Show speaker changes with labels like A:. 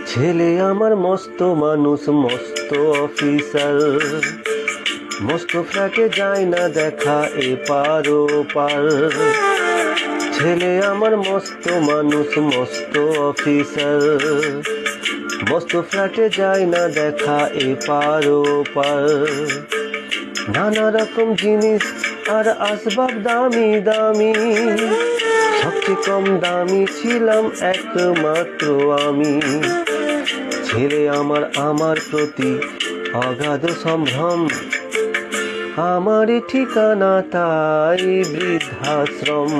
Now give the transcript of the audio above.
A: ছেলে আমার মস্ত মানুষ, মস্ত অফিসার, মস্ত ফ্ল্যাটে যায় না দেখা এপার ওপার। ছেলে আমার মস্ত মানুষ, মস্ত অফিসার, মস্ত ফ্ল্যাটে যায় না দেখা এপার ওপার। নানা রকম জিনিস আর আসবাব দামি দামি, সবচেয়ে কম দামি ছিলাম একমাত্র আমি। ছেলে আমার প্রতি অগাধ সম্ভ্রম, আমারই ঠিকানা তাই বৃদ্ধাশ্রম।